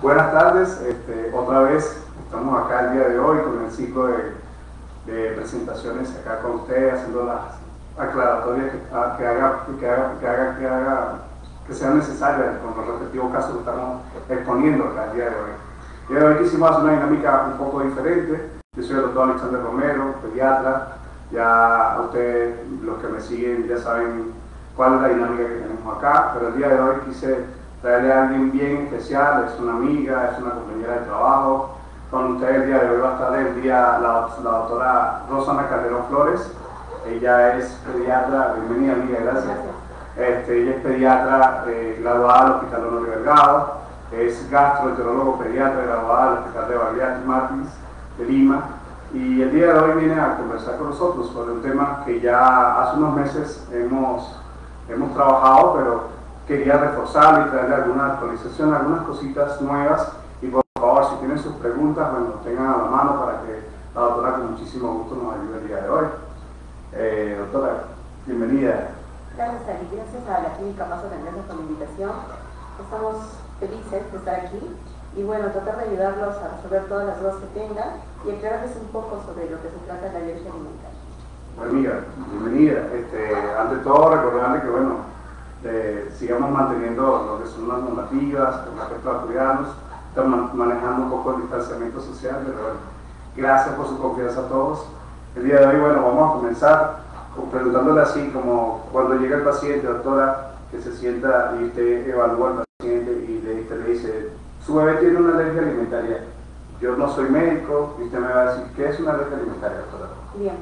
Buenas tardes, otra vez estamos acá el día de hoy con el ciclo de presentaciones acá con ustedes, haciendo las aclaratorias que sean necesarias con los respectivos casos que estamos exponiendo acá el día de hoy. El día de hoy quisimos hacer una dinámica un poco diferente. Yo soy el doctor Alexander Romero, pediatra. Ya ustedes, los que me siguen, ya saben cuál es la dinámica que tenemos acá, pero el día de hoy quise traerle a alguien bien especial. Es una amiga, es una compañera de trabajo. Con ustedes el día de hoy va a estar la doctora Rosana Calderón Flores. Ella es pediatra. Bienvenida, amiga, gracias. Ella es pediatra graduada del Hospital Honorio Delgado, es gastroenterólogo pediatra graduada del Hospital de Baleares Martins de Lima, y el día de hoy viene a conversar con nosotros sobre un tema que ya hace unos meses hemos trabajado, pero quería reforzarlo y traerle alguna actualización, algunas cositas nuevas. Y por favor, si tienen sus preguntas, bueno, tengan a la mano para que la doctora con muchísimo gusto nos ayude el día de hoy. Doctora, bienvenida. Gracias, Ali. Gracias a la Clínica Mazo Tendencia por la invitación. Estamos felices de estar aquí y bueno, tratar de ayudarlos a resolver todas las dudas que tengan y aclararles un poco sobre lo que se trata de la alergia alimentaria. Bueno, amiga, bienvenida. Ante todo, recordarle que bueno, sigamos manteniendo lo que son las normativas con respecto a cuidarnos. Estamos manejando un poco el distanciamiento social, pero bueno, gracias por su confianza a todos. El día de hoy, bueno, vamos a comenzar preguntándole así, como cuando llega el paciente, doctora, que se sienta y usted evalúa al paciente y usted le dice, su bebé tiene una alergia alimentaria. Yo no soy médico y usted me va a decir, ¿qué es una alergia alimentaria, doctora? Bien,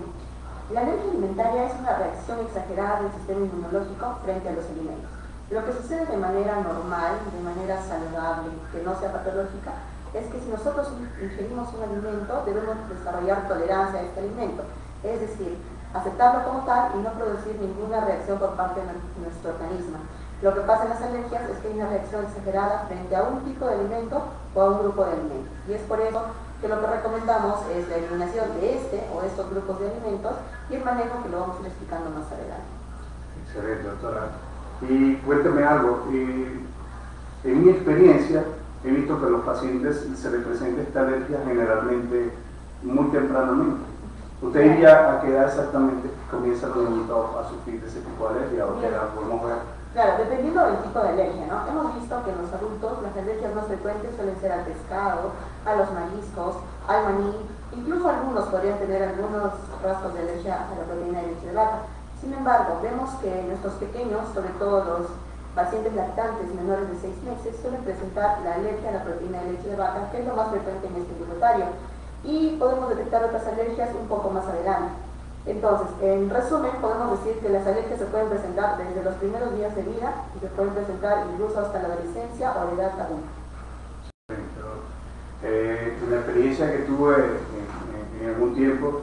la alergia alimentaria es una reacción exagerada del sistema inmunológico frente a los alimentos. Lo que sucede de manera normal, de manera saludable, que no sea patológica, es que si nosotros ingerimos un alimento, debemos desarrollar tolerancia a este alimento. Es decir, aceptarlo como tal y no producir ninguna reacción por parte de nuestro organismo. Lo que pasa en las alergias es que hay una reacción exagerada frente a un tipo de alimento o a un grupo de alimentos. Y es por eso que lo que recomendamos es la eliminación de este o estos grupos de alimentos y el manejo que lo vamos a ir explicando más adelante. Excelente, doctora. Y cuénteme algo. En mi experiencia, he visto que a los pacientes se les presenta esta alergia generalmente muy tempranamente. ¿Usted diría a qué edad exactamente comienza los niñitos a sufrir de ese tipo de alergia o qué edad podemos ver? Claro, dependiendo del tipo de alergia, ¿no? Hemos visto que en los adultos las alergias más frecuentes suelen ser al pescado, a los mariscos, al maní, incluso algunos podrían tener algunos rasgos de alergia a la proteína de leche de vaca. Sin embargo, vemos que nuestros pequeños, sobre todo los pacientes lactantes menores de 6 meses, suelen presentar la alergia a la proteína de leche de vaca, que es lo más frecuente en este inventario. Y podemos detectar otras alergias un poco más adelante. Entonces, en resumen, podemos decir que las alergias se pueden presentar desde los primeros días de vida y se pueden presentar incluso hasta la adolescencia o la edad adulta. En la experiencia que tuve en algún tiempo,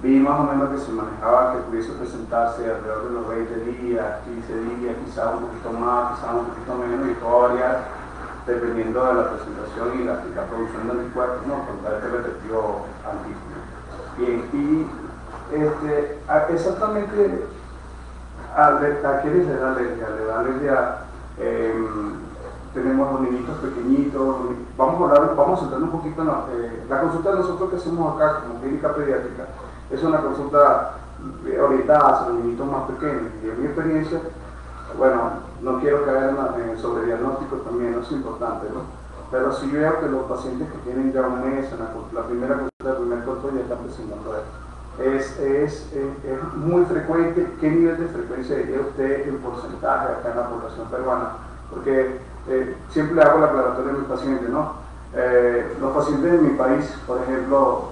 vi más o menos que se manejaba que pudiese presentarse alrededor de los 20 días, 15 días, quizás un poquito más, quizás un poquito menos, y todo variar dependiendo de la presentación y la producción de anticuerpos, ¿no? Contra este receptivo antígeno. Bien, y exactamente a quiénes le da alergia. Le da alergia, tenemos los niñitos pequeñitos. Vamos a centrarnos un poquito en la consulta de nosotros que hacemos acá como clínica pediátrica. Es una consulta orientada hacia los niñitos más pequeños, y en mi experiencia, bueno, no quiero caer en el sobrediagnóstico también, no es importante, ¿no? Pero sí veo que los pacientes que tienen ya un mes, en la primera consulta del primer control, ya están presentando esto. Es muy frecuente. ¿Qué nivel de frecuencia diría usted en porcentaje acá en la población peruana? Porque siempre le hago la aclaratoria a mis pacientes, ¿no? Los pacientes de mi país, por ejemplo,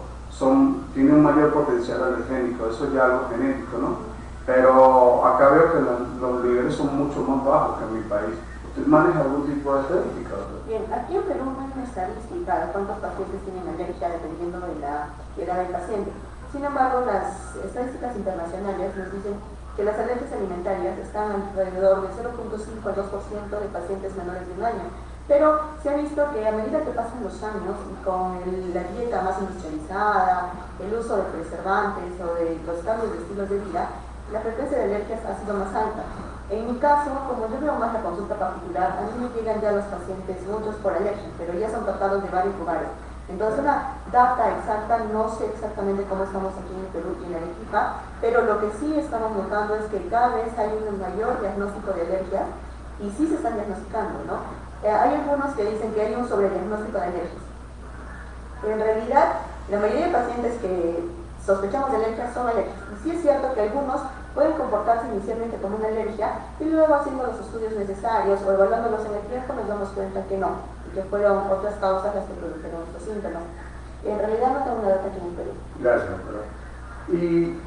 tienen un mayor potencial alergénico, eso es ya algo genético, ¿no? Pero acá veo que los niveles son mucho más bajos que en mi país. ¿Usted maneja algún tipo de estadística? Bien, aquí en Perú no hay una estadística de cuántos pacientes tienen alergia dependiendo de la edad del paciente. Sin embargo, las estadísticas internacionales nos dicen que las alergias alimentarias están alrededor de 0.5 al 2% de pacientes menores de un año. Pero se ha visto que a medida que pasan los años y con la dieta más industrializada, el uso de preservantes o de los cambios de estilos de vida, la frecuencia de alergias ha sido más alta. En mi caso, como yo veo más la consulta particular, a mí me llegan ya los pacientes, muchos por alergia, pero ya son tratados de varios lugares. Entonces una data exacta, no sé exactamente cómo estamos aquí en Perú y en Arequipa, pero lo que sí estamos notando es que cada vez hay un mayor diagnóstico de alergias y sí se están diagnosticando, ¿no? Hay algunos que dicen que hay un sobrediagnóstico de alergias. En realidad, la mayoría de pacientes que sospechamos de alergias son alérgicos. Y sí es cierto que algunos pueden comportarse inicialmente como una alergia y luego haciendo los estudios necesarios o evaluándolos en el tiempo nos damos cuenta que no, y que fueron otras causas las que produjeron estos síntomas. En realidad no tengo una data aquí en Perú. Gracias, doctora. Y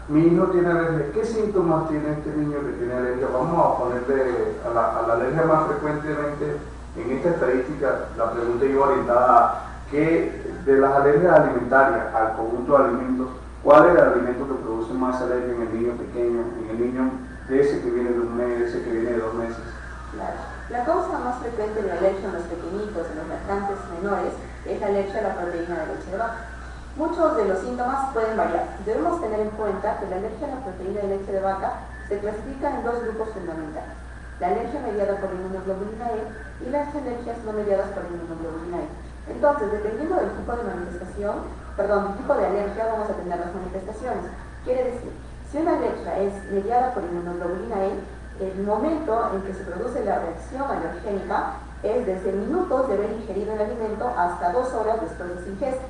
mi hijo tiene alergia. ¿Qué síntomas tiene este niño que tiene alergia? Vamos a ponerle a la alergia más frecuentemente en esta estadística. La pregunta iba orientada a que de las alergias alimentarias al conjunto de alimentos, ¿cuál es el alimento que produce más alergia en el niño pequeño, en el niño ese que viene de un mes, ese que viene de 2 meses? Claro. La causa más frecuente de alergia en los pequeñitos, en los lactantes menores, es la alergia a la proteína de leche de vaca. Muchos de los síntomas pueden variar. Debemos tener en cuenta que la alergia a la proteína de leche de vaca se clasifica en 2 grupos fundamentales: la alergia mediada por inmunoglobulina E y las alergias no mediadas por inmunoglobulina E. Entonces, dependiendo del tipo de del tipo de alergia, vamos a tener las manifestaciones. Quiere decir, si una alergia es mediada por inmunoglobulina E, el momento en que se produce la reacción alergénica es desde minutos de haber ingerido el alimento hasta 2 horas después de su ingesta.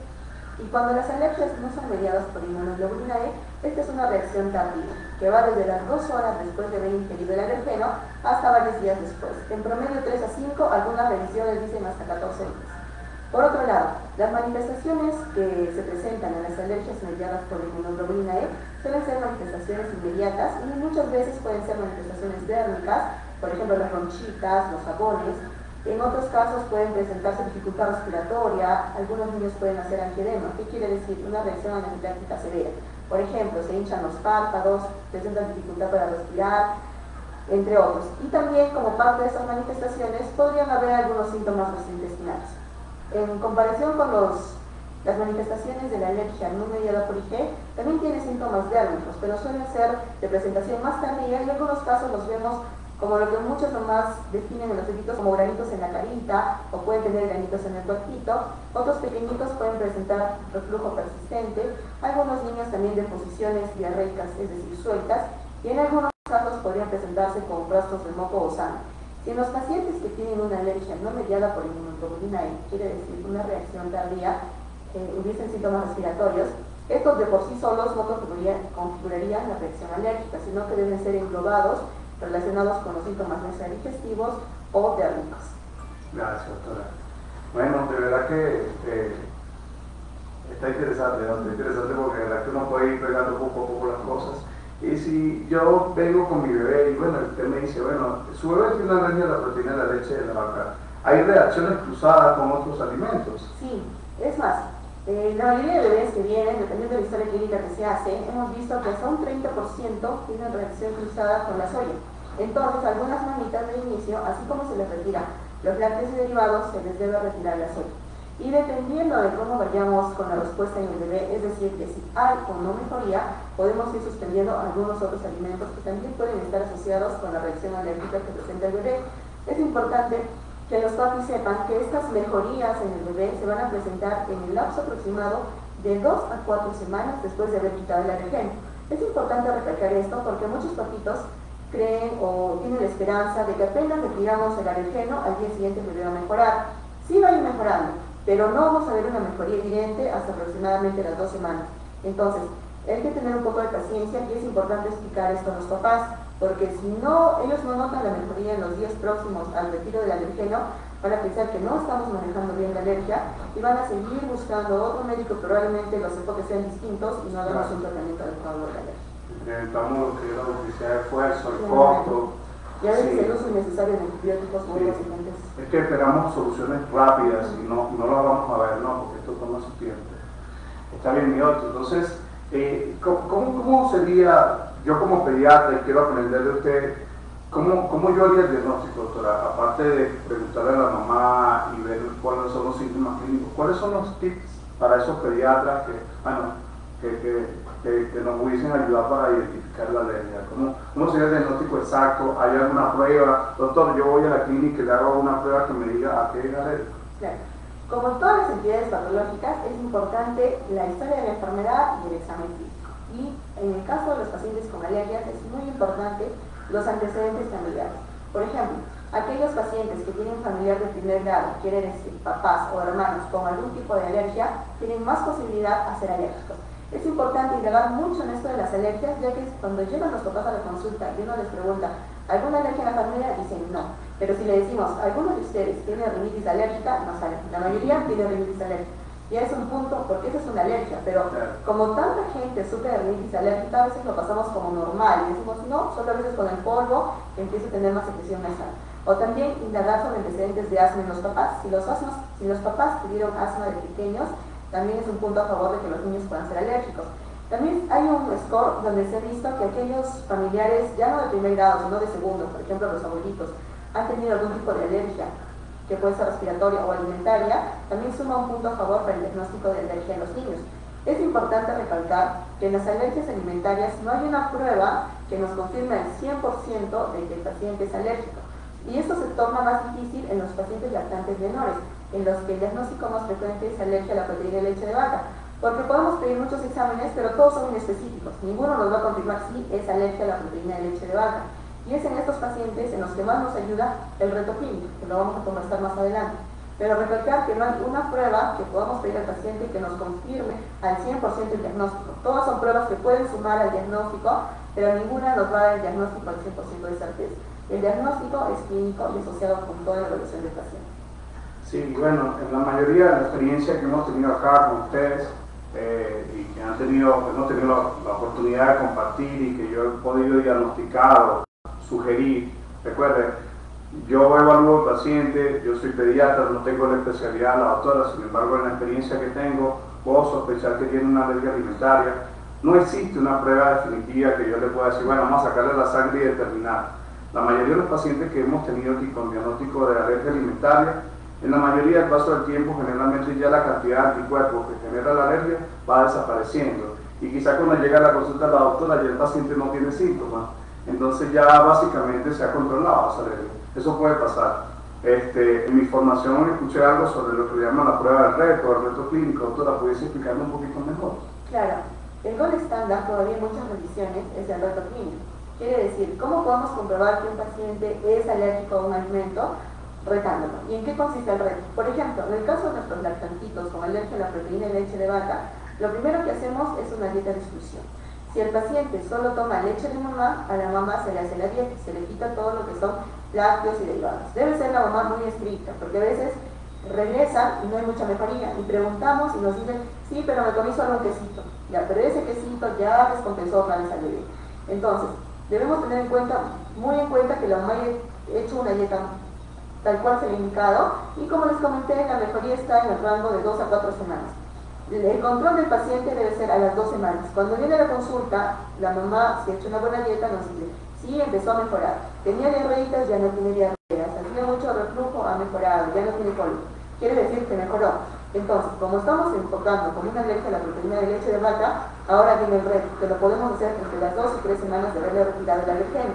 Y cuando las alergias no son mediadas por inmunoglobulina E, esta es una reacción tardía, que va desde las 2 horas después de haber ingerido el alergeno hasta varios días después. En promedio 3 a 5, algunas revisiones dicen hasta 14 días. Por otro lado, las manifestaciones que se presentan en las alergias mediadas por inmunoglobulina E suelen ser manifestaciones inmediatas y muchas veces pueden ser manifestaciones dérmicas, por ejemplo las ronchitas, los sabones. En otros casos pueden presentarse dificultad respiratoria, algunos niños pueden hacer angioedema. ¿Qué quiere decir? Una reacción anafiláctica severa. Por ejemplo, se hinchan los párpados, presentan dificultad para respirar, entre otros. Y también, como parte de esas manifestaciones, podrían haber algunos síntomas gastrointestinales. En comparación con las manifestaciones de la alergia no mediada por IG, también tiene síntomas dérmicos, pero suelen ser de presentación más tardía y en algunos casos los vemos como lo que muchos nomás definen en los bebitos como granitos en la carita o pueden tener granitos en el cuerpito. Otros pequeñitos pueden presentar reflujo persistente, algunos niños también deposiciones diarreicas, es decir, sueltas, y en algunos casos podrían presentarse con rastros de moco o sangre. Si en los pacientes que tienen una alergia no mediada por inmunoglobulina E, quiere decir una reacción tardía, hubiesen síntomas respiratorios, estos de por sí solos no configurarían la reacción alérgica, sino que deben ser englobados, relacionados con los síntomas digestivos o dérmicos. Gracias, doctora. Bueno, de verdad que está interesante porque de verdad que uno puede ir pegando poco a poco las cosas. Y si yo vengo con mi bebé y bueno, usted me dice, bueno, su bebé tiene una alergia a la proteína de la leche de la vaca, ¿hay reacciones cruzadas con otros alimentos? Sí, es más, la mayoría de bebés que vienen, dependiendo de la historia clínica que se hace, hemos visto que hasta un 30% tienen reacción cruzada con la soya. Entonces, algunas mamitas de inicio, así como se les retira los lácteos y derivados, se les debe retirar la soya. Y dependiendo de cómo vayamos con la respuesta en el bebé, es decir, que si hay o no mejoría, podemos ir suspendiendo algunos otros alimentos que también pueden estar asociados con la reacción alérgica que presenta el bebé. Es importante que los papis sepan que estas mejorías en el bebé se van a presentar en el lapso aproximado de 2 a 4 semanas después de haber quitado el alergeno. Es importante recalcar esto porque muchos papitos creen o tienen la esperanza de que apenas retiramos el alergeno, al día siguiente el bebé va a mejorar. Sí va a ir mejorando, pero no vamos a ver una mejoría evidente hasta aproximadamente las 2 semanas. Entonces, hay que tener un poco de paciencia y es importante explicar esto a los papás, porque si no, ellos no notan la mejoría en los días próximos al retiro del alergeno, van a pensar que no estamos manejando bien la alergia y van a seguir buscando otro médico, probablemente los enfoques sean distintos y no hagamos un tratamiento adecuado de la alergia. Incrementamos lo que es la duplicidad de esfuerzo, el costo. Y a veces el uso innecesario de antibióticos muy resistentes. Es que esperamos soluciones rápidas y no las vamos a ver, ¿no? Porque esto toma su tiempo. Está bien, mi otro. Entonces, ¿cómo sería, yo como pediatra, y quiero aprender de usted, cómo yo haría el diagnóstico, doctora? Aparte de preguntarle a la mamá y ver cuáles son los síntomas clínicos, ¿cuáles son los tips para esos pediatras que que nos pudiesen ayudar para identificar la alergia. ¿Cómo sería el diagnóstico exacto? ¿Hay alguna prueba? Doctor, yo voy a la clínica y le hago una prueba que me diga a qué es alérgico. Claro. Como en todas las entidades patológicas, es importante la historia de la enfermedad y el examen físico. Y en el caso de los pacientes con alergias, es muy importante los antecedentes familiares. Por ejemplo, aquellos pacientes que tienen familiar de primer grado, quiere decir papás o hermanos con algún tipo de alergia, tienen más posibilidad a ser alérgicos. Es importante indagar mucho en esto de las alergias, ya que cuando llegan los papás a la consulta y uno les pregunta, ¿alguna alergia en la familia? Dicen no. Pero si le decimos, ¿alguno de ustedes tiene rinitis alérgica? No sale. La mayoría tiene rinitis alérgica. Y es un punto, porque esa es una alergia, pero como tanta gente sufre de rinitis alérgica, a veces lo pasamos como normal y decimos, no, solo a veces con el polvo empieza a tener más secreción nasal. O también indagar sobre antecedentes de asma en los papás. Si los papás tuvieron asma de pequeños, también es un punto a favor de que los niños puedan ser alérgicos. También hay un score donde se ha visto que aquellos familiares, ya no de primer grado, sino de segundo, por ejemplo los abuelitos, han tenido algún tipo de alergia, que puede ser respiratoria o alimentaria, también suma un punto a favor para el diagnóstico de alergia en los niños. Es importante recalcar que en las alergias alimentarias no hay una prueba que nos confirme al 100% de que el paciente es alérgico. Y esto se torna más difícil en los pacientes lactantes menores, en los que el diagnóstico más frecuente es alergia a la proteína de leche de vaca. Porque podemos pedir muchos exámenes, pero todos son inespecíficos. Ninguno nos va a confirmar si es alergia a la proteína de leche de vaca. Y es en estos pacientes en los que más nos ayuda el reto clínico, que lo vamos a conversar más adelante. Pero recalcar que no hay una prueba que podamos pedir al paciente que nos confirme al 100% el diagnóstico. Todas son pruebas que pueden sumar al diagnóstico, pero ninguna nos va a dar el diagnóstico al 100% de certeza. El diagnóstico es clínico y asociado con toda la evaluación del paciente. Sí, bueno, en la mayoría de la experiencia que hemos tenido acá con ustedes y que hemos tenido la oportunidad de compartir y que yo he podido diagnosticar o sugerir, recuerden, yo evalúo al paciente, yo soy pediatra, no tengo la especialidad de la doctora, sin embargo en la experiencia que tengo puedo sospechar que tiene una alergia alimentaria. No existe una prueba definitiva que yo le pueda decir, bueno, vamos a sacarle la sangre y determinar. La mayoría de los pacientes que hemos tenido aquí con diagnóstico de alergia alimentaria, en la mayoría del paso del tiempo, generalmente ya la cantidad de anticuerpos que genera la alergia va desapareciendo. Y quizá cuando llega a la consulta de la doctora ya el paciente no tiene síntomas. Entonces ya básicamente se ha controlado esa alergia. Eso puede pasar. En mi formación escuché algo sobre lo que llaman la prueba del reto, el reto clínico. Doctora, ¿pudiese explicarme un poquito mejor? Claro. El gol estándar, todavía en muchas revisiones, es el reto clínico. Quiere decir, ¿cómo podemos comprobar que un paciente es alérgico a un alimento? Retándolo. ¿Y en qué consiste el reto? Por ejemplo, en el caso de nuestros lactantitos con alergia a la proteína de leche de vaca, lo primero que hacemos es una dieta de exclusión. Si el paciente solo toma leche de mamá, a la mamá se le hace la dieta, se le quita todo lo que son lácteos y derivados. Debe ser la mamá muy estricta, porque a veces regresan y no hay mucha mejoría, y preguntamos y nos dicen, sí, pero me comí solo un quesito, ya, pero ese quesito ya descompensó otra vez al bebé. Entonces, debemos tener muy en cuenta que la mamá ha hecho una dieta tal cual se le ha indicado, y como les comenté, la mejoría está en el rango de 2 a 4 semanas. El control del paciente debe ser a las 2 semanas. Cuando viene a la consulta, la mamá, si ha hecho una buena dieta, nos dice, sí, empezó a mejorar. Tenía diarreitas, ya no tiene diarreas. Hacía mucho reflujo, ha mejorado, ya no tiene cólico. Quiere decir que mejoró. Entonces, como estamos enfocando con una alergia a la proteína de leche de vaca, ahora viene el reto, que lo podemos hacer entre las 2 y 3 semanas de haberle retirado el alergeno.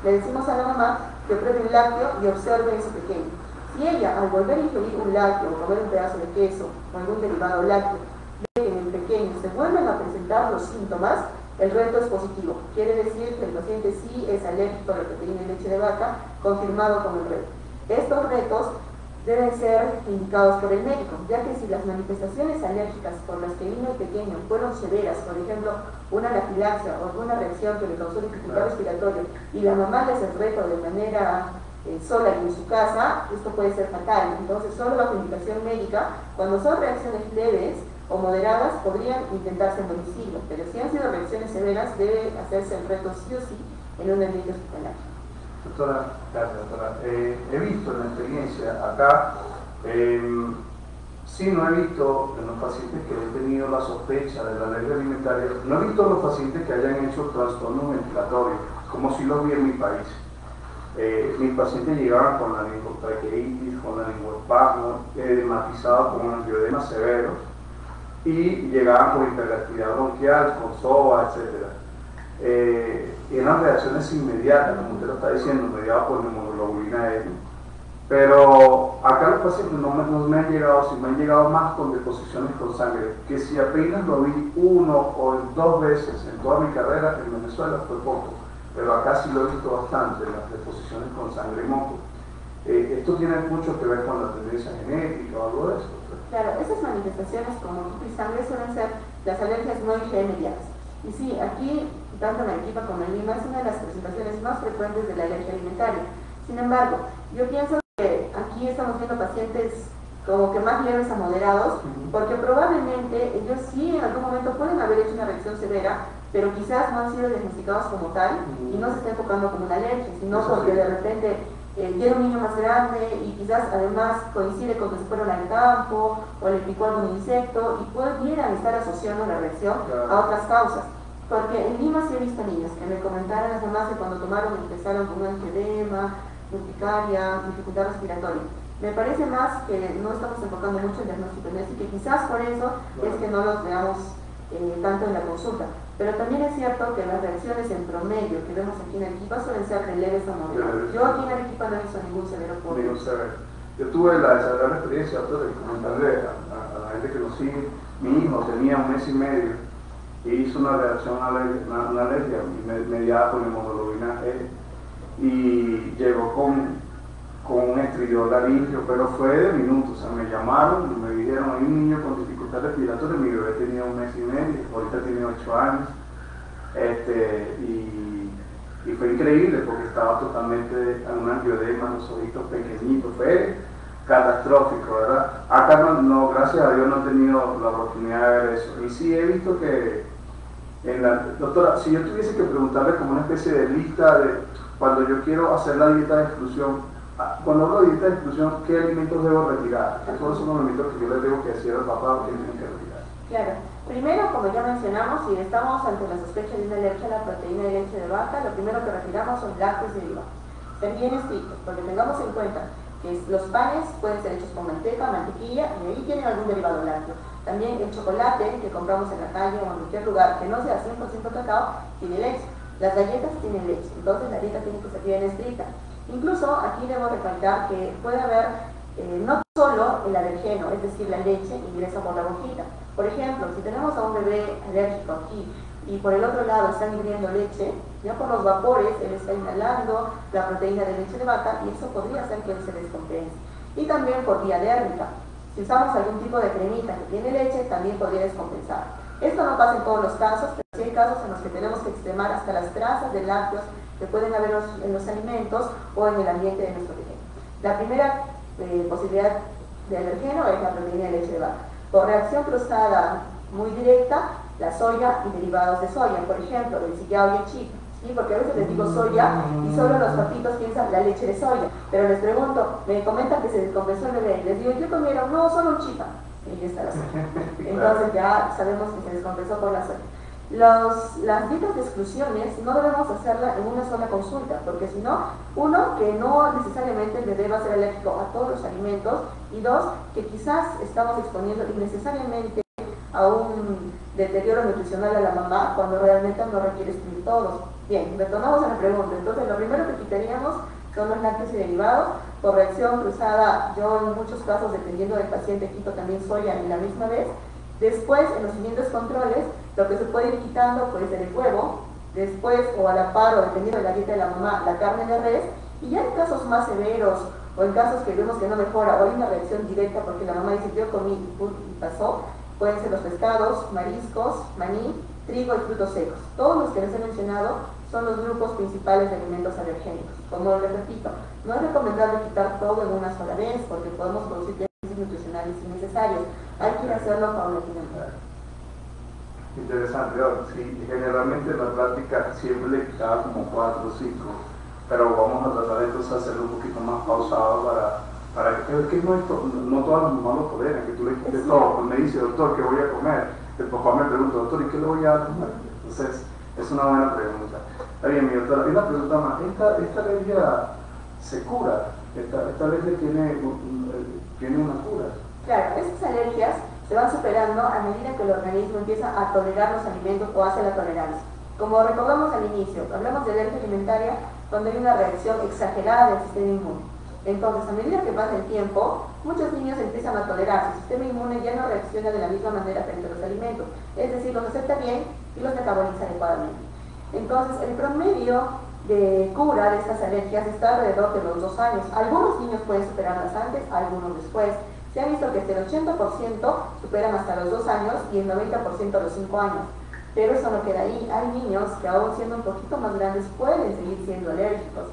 Le decimos a la mamá que pruebe un lácteo y observe ese pequeño. Si ella, al volver a ingerir un lácteo o comer un pedazo de queso o algún derivado lácteo, ve que en el pequeño se vuelven a presentar los síntomas, el reto es positivo. Quiere decir que el paciente sí es alérgico a la proteína de leche de vaca, confirmado con el reto. Estos retos deben ser indicados por el médico, ya que si las manifestaciones alérgicas por las que vino el pequeño fueron severas, por ejemplo, una anafilaxia o alguna reacción que le causó dificultad respiratoria, y la mamá le hace el reto de manera sola y en su casa, esto puede ser fatal. Entonces, solo bajo indicación médica, cuando son reacciones leves o moderadas, podrían intentarse en domicilio, pero si han sido reacciones severas, debe hacerse el reto sí o sí en un ambiente hospitalario. Doctora, gracias, doctora. He visto en la experiencia acá, sí, no he visto en los pacientes que han tenido la sospecha de la alergia alimentaria, no he visto los pacientes que hayan hecho trastornos ventilatorios, como si los vi en mi país. Mis pacientes llegaban con la linfotraqueitis, con la linfoespasmo, edematizados con angioedemas severos, y llegaban con hiperactividad bronquial, con SOA, etc. Eran reacciones inmediatas, como usted lo está diciendo, mediadas por hemoglobina E. Pero acá los pacientes no me han llegado, si me han llegado más con deposiciones con sangre, que si apenas lo vi 1 o 2 veces en toda mi carrera en Venezuela fue poco, pero acá sí lo he visto bastante, las deposiciones con sangre y moco. Esto tiene mucho que ver con la tendencia genética o algo de eso. Claro, esas manifestaciones como moco y sangre suelen ser las alergias no IgE-mediadas. Y sí, aquí, tanto en Arequipa como en Lima, es una de las presentaciones más frecuentes de la alergia alimentaria. Sin embargo, yo pienso que aquí estamos viendo pacientes como que más leves a moderados, porque probablemente ellos sí en algún momento pueden haber hecho una reacción severa, pero quizás no han sido diagnosticados como tal y no se está enfocando como una alergia, sino porque de repente tiene un niño más grande y quizás además coincide con que se fueron al campo o le picó algún insecto y pudieran estar asociando la reacción a otras causas. Porque en Lima sí he visto niños que me comentaron las mamás que cuando tomaron empezaron con un angioedema, urticaria, dificultad respiratoria. Me parece más que no estamos enfocando mucho en diagnóstico en eso y que quizás por eso es que no los veamos tanto en la consulta. Pero también es cierto que las reacciones en promedio que vemos aquí en Arequipa suelen ser de leves a moderadas. Yo aquí en Arequipa no he visto ningún severo por ningún severo. Yo tuve la desagradable experiencia, doctor, de comentarle a la gente que nos sigue. Mi hijo tenía 1 mes y medio y hizo una reacción una alergia mediada por hemoglobina E y llegó con un estridor laringio, pero fue de minutos. O sea, me llamaron y me dijeron: hay un niño con dificultad respiratoria. Mi bebé tenía 1 mes y medio, ahorita tiene 8 años, y fue increíble porque estaba totalmente en un angioedema, los ojitos pequeñitos. Fue catastrófico, ¿verdad? Acá no, gracias a Dios no he tenido la oportunidad de ver eso. Y sí he visto que doctora, si yo tuviese que preguntarle como una especie de lista de cuando yo quiero hacer la dieta de exclusión, cuando hablo de dieta de exclusión, ¿qué alimentos debo retirar? ¿Cuáles son los alimentos que yo les debo que decir al papá que tienen que retirar? Claro, primero, como ya mencionamos, si estamos ante la sospecha de una alergia a la proteína de leche de vaca, lo primero que retiramos son lácteos derivados. Ser bien estrictos, porque tengamos en cuenta que los panes pueden ser hechos con manteca, mantequilla, y ahí tienen algún derivado lácteo. También el chocolate que compramos en la calle o en cualquier lugar que no sea 100% cacao, tiene leche. Las galletas tienen leche, entonces la dieta tiene que ser bien estricta. Incluso aquí debo recalcar que puede haber no solo el alergeno, es decir, la leche ingresa por la boquita. Por ejemplo, si tenemos a un bebé alérgico aquí y por el otro lado están hirviendo leche, ya por los vapores él está inhalando la proteína de leche de vaca y eso podría hacer que él se descompense. Y también por vía dérmica. Si usamos algún tipo de cremita que tiene leche, también podría descompensar. Esto no pasa en todos los casos, pero sí hay casos en los que tenemos que extremar hasta las trazas de lácteos que pueden haber en los alimentos o en el ambiente de nuestro pequeño. La primera posibilidad de alergeno es la proteína de leche de vaca. Por reacción cruzada muy directa, la soya y derivados de soya, por ejemplo, el sillao y el chita. ¿Sí? Porque a veces les digo soya y solo los papitos piensan la leche de soya. Pero les pregunto, me comentan que se descompensó el bebé. Les digo, ¿qué comieron? No, solo un chita. Y ya está la soya. Entonces ya sabemos que se descompensó por la soya. Las dietas de exclusiones no debemos hacerla en una sola consulta, porque si no, uno, que no necesariamente el bebé va a ser alérgico a todos los alimentos, y dos, que quizás estamos exponiendo innecesariamente a un deterioro nutricional a la mamá cuando realmente no requiere excluir todos. Bien, retornamos a la pregunta. Entonces, lo primero que quitaríamos son los lácteos y derivados. Por reacción cruzada, yo en muchos casos, dependiendo del paciente, quito también soya en la misma vez. Después, en los siguientes controles, lo que se puede ir quitando puede ser el huevo, después, o a la par, o dependiendo de la dieta de la mamá, la carne de res, y ya en casos más severos, o en casos que vemos que no mejora, o hay una reacción directa porque la mamá dice, yo comí y pasó, pueden ser los pescados, mariscos, maní, trigo y frutos secos. Todos los que les he mencionado son los grupos principales de alimentos alergénicos. Como les repito, no es recomendable quitar todo en una sola vez, porque podemos producir déficits nutricionales innecesarios. Hay que ir a hacerlo paulatinamente. Interesante, sí, generalmente en la práctica siempre le quitaba como 4 o 5, pero vamos a tratar entonces de hacerlo un poquito más pausado para que no todas las mamás lo toleren, que tú le quites todo. Pues me dice, doctor, ¿qué voy a comer? El papá me pregunta, doctor, ¿y qué le voy a comer? Entonces, es una buena pregunta. Está bien, mi doctora, y una pregunta más, ¿esta alergia se cura? ¿Esta alergia tiene una cura? Claro, estas alergias se van superando a medida que el organismo empieza a tolerar los alimentos o hace la tolerancia. Como recordamos al inicio, hablamos de alergia alimentaria cuando hay una reacción exagerada del sistema inmune. Entonces, a medida que pasa el tiempo, muchos niños empiezan a tolerar, su sistema inmune ya no reacciona de la misma manera frente a los alimentos, es decir, los acepta bien y los metaboliza adecuadamente. Entonces, el promedio de cura de estas alergias está alrededor de los 2 años. Algunos niños pueden superarlas antes, algunos después. Se ha visto que hasta el 80% superan hasta los 2 años y el 90% a los 5 años. Pero eso no queda ahí. Hay niños que aún siendo un poquito más grandes pueden seguir siendo alérgicos.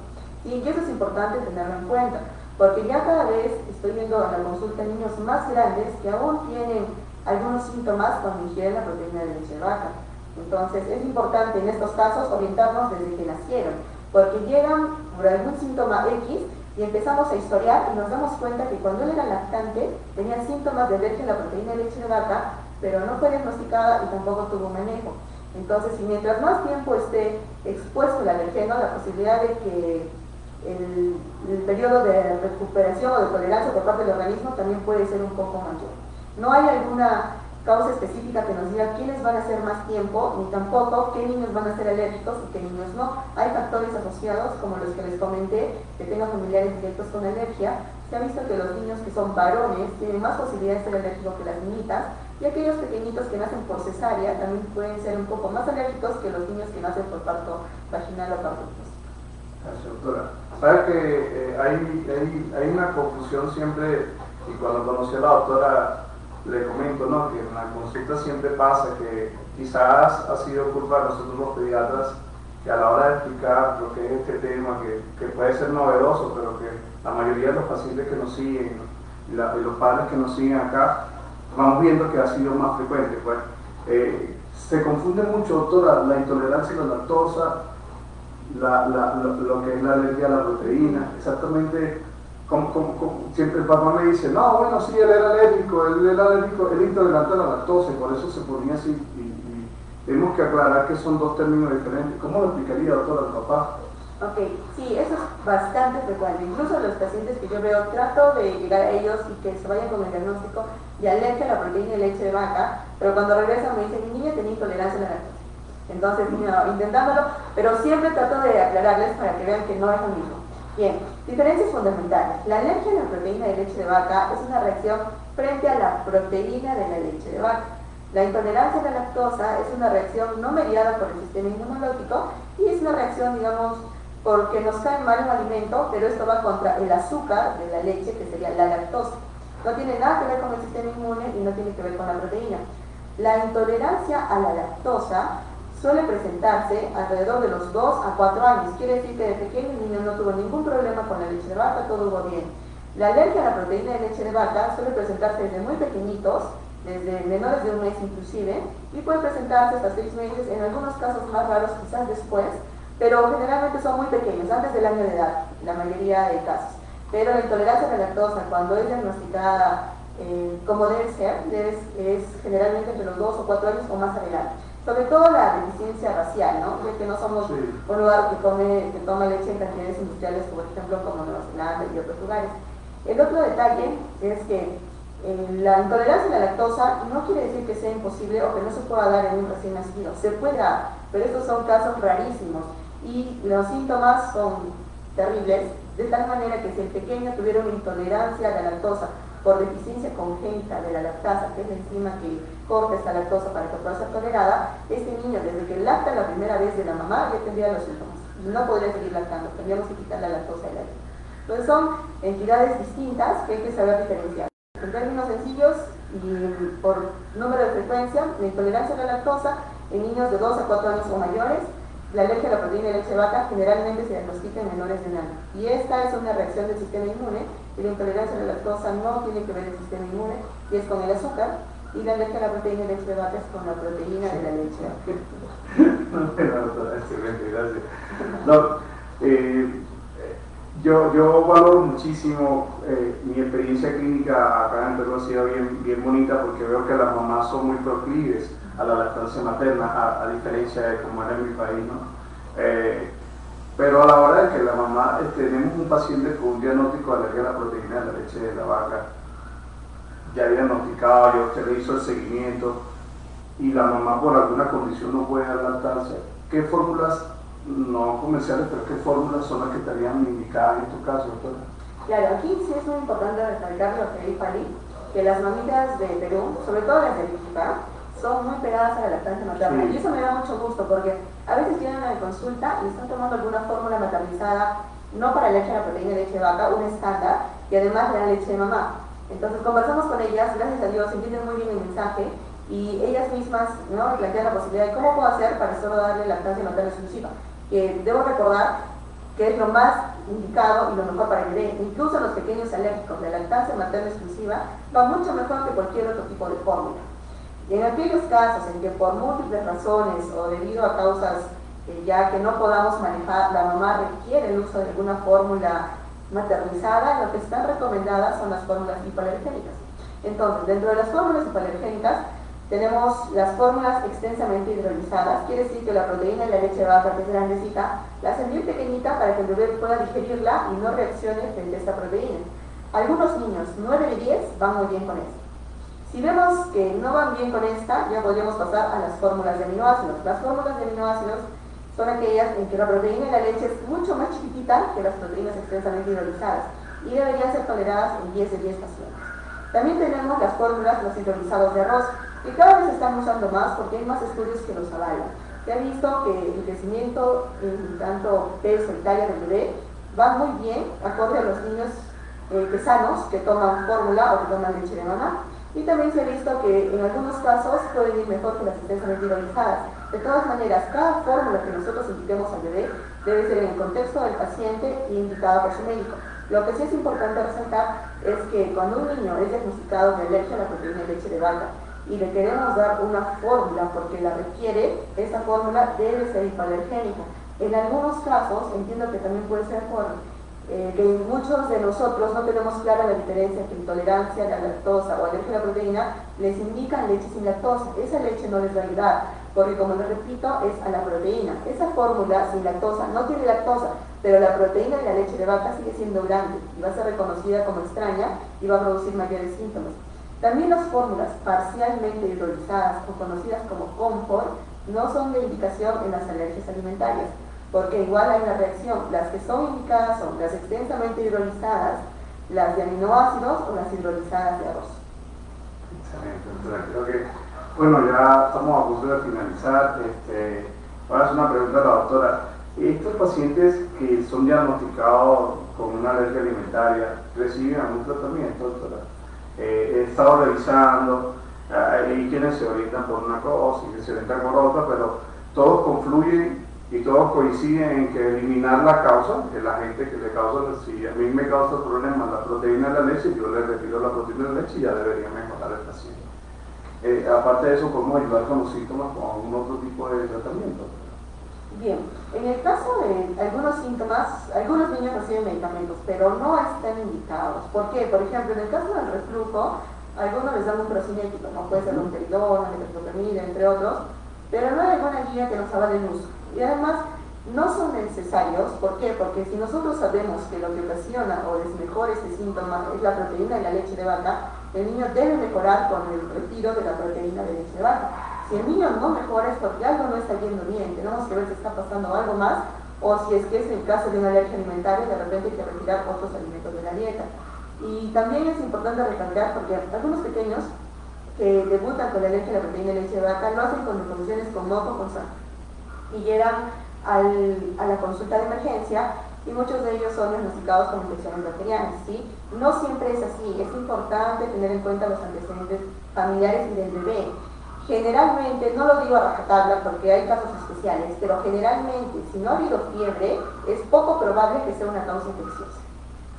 Y eso es importante tenerlo en cuenta, porque ya cada vez estoy viendo a la consulta niños más grandes que aún tienen algunos síntomas cuando ingieren la proteína de leche de vaca. Entonces es importante en estos casos orientarnos desde que nacieron, porque llegan por algún síntoma X y empezamos a historiar y nos damos cuenta que cuando él era lactante tenía síntomas de alergia a la proteína de leche de vaca, pero no fue diagnosticada y tampoco tuvo manejo. Entonces, y mientras más tiempo esté expuesto el alergeno, la posibilidad de que el periodo de recuperación o de tolerancia por parte del organismo también puede ser un poco mayor. No hay alguna causa específica que nos diga quiénes van a ser más tiempo, ni tampoco qué niños van a ser alérgicos y qué niños no. Hay factores asociados, como los que les comenté, que tengan familiares directos con alergia. Se ha visto que los niños que son varones tienen más posibilidades de ser alérgicos que las niñitas, y aquellos pequeñitos que nacen por cesárea también pueden ser un poco más alérgicos que los niños que nacen por parto vaginal o parto tópico. Gracias, doctora. Sabes que hay una confusión siempre, y cuando conocí a la doctora le comento, ¿no?, que en la consulta siempre pasa que quizás ha sido culpa de nosotros los pediatras, que a la hora de explicar lo que es este tema, que puede ser novedoso, pero que la mayoría de los pacientes que nos siguen y los padres que nos siguen acá, vamos viendo que ha sido más frecuente. Pues, se confunde mucho, doctora, la intolerancia a la lactosa, lo que es la alergia a la proteína, exactamente. Siempre el papá me dice, no, bueno, sí, él era alérgico, él intolerante a la lactosa, y por eso se ponía así, y tenemos que aclarar que son dos términos diferentes. ¿Cómo lo explicaría, doctora, al papá? Ok, sí, eso es bastante frecuente. Incluso los pacientes que yo veo, trato de llegar a ellos y que se vayan con el diagnóstico de alergia a la proteína de leche de vaca, pero cuando regresan me dicen, mi niña tenía intolerancia a la lactosa. Entonces, intentándolo, pero siempre trato de aclararles para que vean que no es lo mismo. Bien, diferencias fundamentales. La alergia a la proteína de leche de vaca es una reacción frente a la proteína de la leche de vaca. La intolerancia a la lactosa es una reacción no mediada por el sistema inmunológico y es una reacción, digamos, porque nos cae mal un alimento, pero esto va contra el azúcar de la leche, que sería la lactosa. No tiene nada que ver con el sistema inmune y no tiene que ver con la proteína. La intolerancia a la lactosa suele presentarse alrededor de los 2 a 4 años. Quiere decir que de pequeño el niño no tuvo ningún problema con la leche de vaca, todo iba bien. La alergia a la proteína de leche de vaca suele presentarse desde muy pequeñitos, desde menores de 1 mes inclusive, y puede presentarse hasta 6 meses, en algunos casos más raros quizás después, pero generalmente son muy pequeños, antes del año de edad, la mayoría de casos. Pero la intolerancia a la lactosa, cuando es diagnosticada como debe ser, es generalmente entre los 2 o 4 años o más adelante. Sobre todo la deficiencia racial, ¿no? Ya que no somos un lugar que toma leche en cantidades industriales, por ejemplo, como Nueva Zelanda y otros lugares. El otro detalle es que la intolerancia a la lactosa no quiere decir que sea imposible o que no se pueda dar en un recién nacido. Se puede dar, pero estos son casos rarísimos y los síntomas son terribles, de tal manera que si el pequeño tuviera una intolerancia a la lactosa por deficiencia congénita de la lactasa, que es la enzima que corta esta lactosa para que pueda ser tolerada, este niño desde que lacta la primera vez de la mamá ya tendría los síntomas y no podría seguir lactando, tendríamos que quitar la lactosa de la leche. Entonces son entidades distintas que hay que saber diferenciar. En términos sencillos y por número de frecuencia, la intolerancia a la lactosa en niños de 2 a 4 años o mayores, la alergia a la proteína de leche de vaca generalmente se diagnostica en menores de 1 año. Y esta es una reacción del sistema inmune, y la intolerancia a la lactosa no tiene que ver el sistema inmune, y es con el azúcar, y la alergia a la proteína de leche de vaca es con la proteína de la leche. Excelente, gracias. No, yo valoro muchísimo mi experiencia clínica acá en Perú, ha sido bien bonita, porque veo que las mamás son muy proclives a la lactancia materna, a diferencia de como era en mi país, ¿no? Pero a la hora de que la mamá, tenemos un paciente con un diagnóstico de alergia a la proteína de la leche de la vaca, ya diagnosticado, ya usted le hizo el seguimiento y la mamá por alguna condición no puede lactarse, ¿qué fórmulas, no comerciales, pero qué fórmulas son las que estarían indicadas en tu caso, doctora? Claro, aquí sí es muy importante recalcar lo que dijo Ali, que las mamitas de Perú, sobre todo las de Arequipa, son muy pegadas a la lactancia materna. Sí. Y eso me da mucho gusto porque a veces vienen a la consulta y están tomando alguna fórmula maternizada, no para leche a la proteína de leche de vaca, un estándar, y además le da leche de mamá. Entonces conversamos con ellas, gracias a Dios, entienden muy bien el mensaje y ellas mismas, ¿no?, plantean la posibilidad de cómo puedo hacer para solo darle lactancia materna exclusiva. Que debo recordar que es lo más indicado y lo mejor para el bebé. Incluso los pequeños alérgicos, la lactancia materna exclusiva va mucho mejor que cualquier otro tipo de fórmula. Y en aquellos casos en que por múltiples razones o debido a causas ya que no podamos manejar, la mamá requiere el uso de alguna fórmula maternizada, lo que están recomendadas son las fórmulas hipoalergénicas. Entonces, dentro de las fórmulas hipoalergénicas tenemos las fórmulas extensamente hidrolizadas, quiere decir que la proteína de la leche de vaca, que es grandecita, la hacen bien pequeñita para que el bebé pueda digerirla y no reaccione frente a esta proteína. Algunos niños, 9 de 10, van muy bien con esto. Si vemos que no van bien con esta, ya podríamos pasar a las fórmulas de aminoácidos. Las fórmulas de aminoácidos son aquellas en que la proteína de la leche es mucho más chiquitita que las proteínas extensamente hidrolizadas y deberían ser toleradas en 10 de 10 pacientes. También tenemos las fórmulas, los hidrolizados de arroz, que cada vez se están usando más porque hay más estudios que los avalan. Se ha visto que el crecimiento en tanto peso y talla del bebé va muy bien acorde a los niños sanos que toman fórmula o que toman leche de mamá. Y también se ha visto que en algunos casos pueden ir mejor que las extensamente hidrolizadas. De todas maneras, cada fórmula que nosotros indiquemos al bebé debe ser en el contexto del paciente y indicada por su médico. Lo que sí es importante resaltar es que cuando un niño es diagnosticado de alergia a la proteína de leche de vaca y le queremos dar una fórmula porque la requiere, esa fórmula debe ser hipoalergénica. En algunos casos, entiendo que también puede ser que muchos de nosotros no tenemos clara la diferencia entre intolerancia a la lactosa o alergia a la proteína, les indican leche sin lactosa. Esa leche no les va a ayudar, porque como les repito, es a la proteína. Esa fórmula sin lactosa no tiene lactosa, pero la proteína de la leche de vaca sigue siendo grande y va a ser reconocida como extraña y va a producir mayores síntomas. También las fórmulas parcialmente hidrolizadas o conocidas como confort no son de indicación en las alergias alimentarias, porque igual hay una reacción. Las que son indicadas son las extensamente hidrolizadas, las de aminoácidos o las hidrolizadas de arroz. Excelente, entonces creo que, bueno, ya estamos a punto de finalizar. Voy a hacer una pregunta a la doctora. Estos pacientes que son diagnosticados con una alergia alimentaria, ¿reciben algún tratamiento, doctora? He estado revisando, hay quienes se orientan por una cosa y se orientan por otra, pero todos confluyen y todos coinciden en que eliminar la causa, que la gente que le causa, si a mí me causa problemas la proteína de la leche, yo le retiro la proteína de la leche y ya debería mejorar el paciente. Aparte de eso, ¿podemos ayudar con los síntomas con algún otro tipo de tratamiento? Bien, en el caso de algunos síntomas, algunos niños reciben medicamentos, pero no están indicados. ¿Por qué? Por ejemplo, en el caso del reflujo, algunos les dan un procinético, ¿no? Puede ser un peridona, metoclopramida, entre otros, pero no hay alguna guía que nos avale el uso. Y además, no son necesarios. ¿Por qué? Porque si nosotros sabemos que lo que ocasiona o desmejora este síntoma es la proteína de la leche de vaca, el niño debe mejorar con el retiro de la proteína de leche de vaca. Si el niño no mejora es porque algo no está yendo bien, tenemos que ver si está pasando algo más, o si es que es el caso de una alergia alimentaria, de repente hay que retirar otros alimentos de la dieta. Y también es importante recalcar, porque algunos pequeños que debutan con la alergia a la proteína de leche de vaca lo hacen con condiciones con moco, con sangre, y llegan a la consulta de emergencia y muchos de ellos son diagnosticados con infecciones bacterianas, ¿sí? No siempre es así, es importante tener en cuenta los antecedentes familiares y del bebé. Generalmente, no lo digo a rajatabla porque hay casos especiales, pero generalmente, si no ha habido fiebre, es poco probable que sea una causa infecciosa,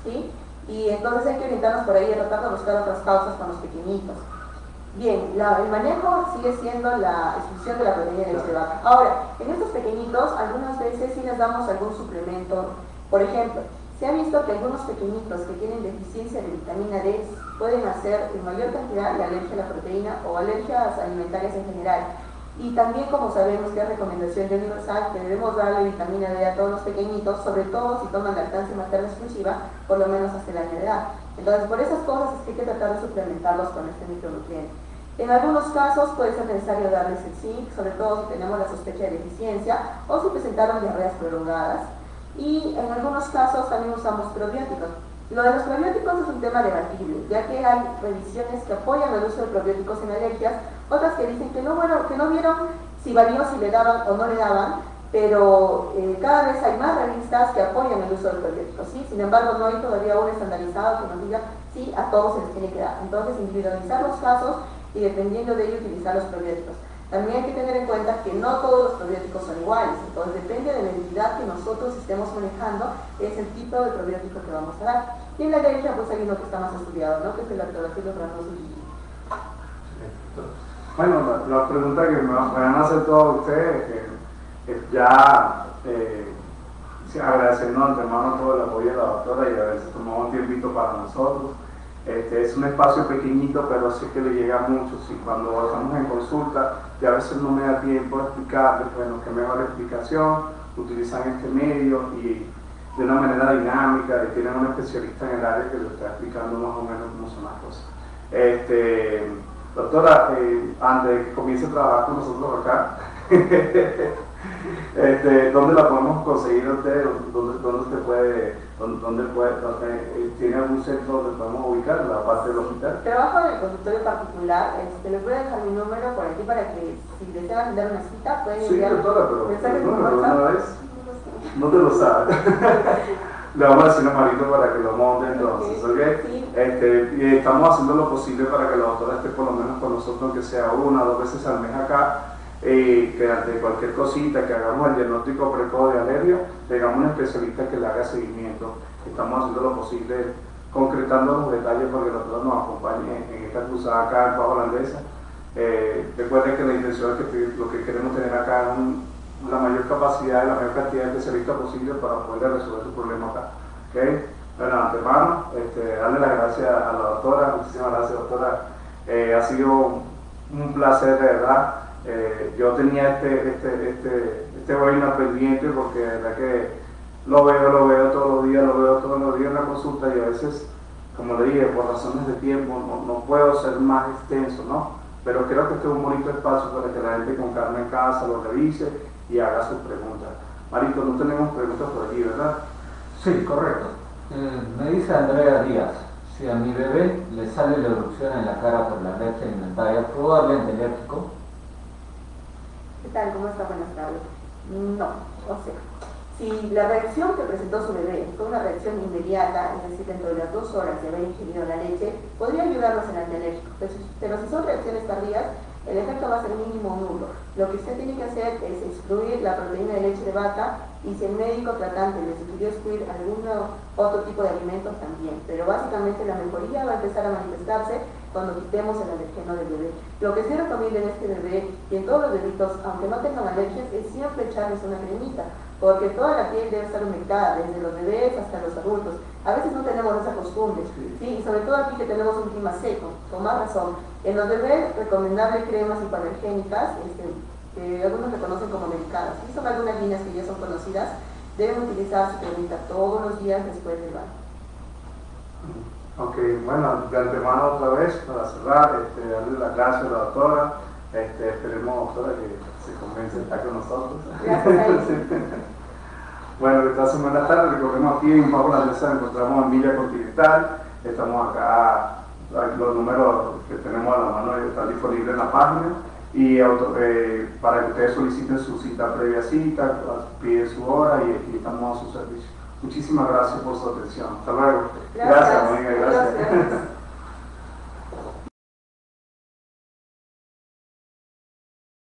¿sí? Y entonces hay que orientarnos por ahí y tratar de buscar otras causas con los pequeñitos. Bien, el manejo sigue siendo la exclusión de la proteína de leche de vaca. Ahora, en estos pequeñitos, algunas veces sí les damos algún suplemento. Por ejemplo, se ha visto que algunos pequeñitos que tienen deficiencia de vitamina D pueden hacer en mayor cantidad de alergia a la proteína o alergias alimentarias en general. Y también, como sabemos que es recomendación ya universal, que debemos darle vitamina D a todos los pequeñitos, sobre todo si toman lactancia materna exclusiva, por lo menos hasta el año de edad. Entonces, por esas cosas es que hay que tratar de suplementarlos con este micronutriente. En algunos casos puede ser necesario darles el zinc, sobre todo si tenemos la sospecha de deficiencia o si presentaron diarreas prolongadas. Y en algunos casos también usamos probióticos. Lo de los probióticos es un tema debatible, ya que hay revisiones que apoyan el uso de probióticos en alergias, otras que dicen que no, bueno, que no vieron si varió, si le daban o no le daban, pero cada vez hay más revistas que apoyan el uso de probióticos, ¿sí? Sin embargo, no hay todavía un estandarizado que nos diga si a todos se les tiene que dar. Entonces, individualizar los casos y dependiendo de ello utilizar los probióticos. También hay que tener en cuenta que no todos los probióticos son iguales, entonces depende de la entidad que nosotros estemos manejando, es el tipo de probiótico que vamos a dar. Y en la alergia pues hay uno que está más estudiado, ¿no? Que es el lactobacillus rhamnosus. Bueno, la pregunta que me van a hacer todos ustedes, ya agradeciendo antemano todo el apoyo de la doctora y a veces tomamos un tiempito para nosotros. Es un espacio pequeñito, pero sí que le llega a muchos. Y cuando estamos en consulta, ya a veces no me da tiempo de explicarles, bueno, qué mejor explicación, utilizan este medio y de una manera dinámica, y tienen un especialista en el área que les está explicando más o menos cómo son las cosas. Doctora, antes de que comience a trabajar con nosotros acá, ¿dónde la podemos conseguir usted? ¿Dónde usted puede, tiene algún centro donde podemos ubicar la parte del hospital? Trabajo en el consultorio particular, les voy a dejar mi número por aquí para que si desean dar una cita pueden enviar. Sí, doctora, pero mensajes el por número WhatsApp. una vez no te lo sabe. Le vamos a decir a Marito para que lo monte entonces, ¿ok? Sí. Y estamos haciendo lo posible para que la doctora esté por lo menos con nosotros, aunque sea una o dos veces al mes acá, que ante cualquier cosita, que hagamos el diagnóstico precoz de alergia, tengamos un especialista que le haga seguimiento. Estamos haciendo lo posible, concretando los detalles para que la doctora nos acompañe en esta cruzada acá en Baja Holandesa. Recuerden que la intención es que lo que queremos tener acá es la mayor capacidad y la mayor cantidad de especialistas posible para poder resolver su problema acá. ¿Okay? Bueno, antemano, darle las gracias a la doctora, muchísimas gracias doctora, ha sido un placer de verdad. Yo tenía este webinar pendiente porque de verdad que lo veo todos los días en la consulta y a veces, como le dije, por razones de tiempo no puedo ser más extenso, ¿no? Pero creo que este es un bonito espacio para que la gente con calma en casa lo revise y haga sus preguntas. Marito, no tenemos preguntas por aquí, ¿verdad? Sí, correcto. Me dice Andrea Díaz, si a mi bebé le sale la erupción en la cara por la alergia alimentaria, ¿puedo darle antialérgico? ¿Qué tal? ¿Cómo está? Buenas tardes. No, o sea, si la reacción que presentó su bebé fue una reacción inmediata, es decir, dentro de las 2 horas de haber ingerido la leche, podría ayudarnos en antialérgico, pero si son reacciones tardías, el efecto va a ser mínimo o nulo. Lo que usted tiene que hacer es excluir la proteína de leche de vaca y si el médico tratante le sugirió excluir algún otro tipo de alimentos también. Pero básicamente la mejoría va a empezar a manifestarse cuando quitemos el alergeno del bebé. Lo que sí recomiendo en este bebé y en todos los bebitos, aunque no tengan alergias, es siempre echarles una cremita, porque toda la piel debe estar humectada, desde los bebés hasta los adultos. A veces no tenemos esa costumbre, ¿sí? Y sobre todo aquí que tenemos un clima seco, con más razón. En los bebés, recomendable cremas hipoalergénicas, que algunos reconocen como medicadas. ¿Sí? Son algunas líneas que ya son conocidas. Deben utilizar su cremita todos los días después del baño. Ok, bueno, de antemano otra vez, para cerrar, darle las gracias a la doctora. Esperemos, doctora, que se convence de estar con nosotros. Gracias. Bueno, esta semana tarde recorremos aquí en Baja Holandesa, encontramos en Villa Continental, estamos acá, los números que tenemos a la mano están disponibles en la página y para que ustedes soliciten su cita previa cita, piden su hora y aquí estamos a su servicio. Muchísimas gracias por su atención. Hasta luego.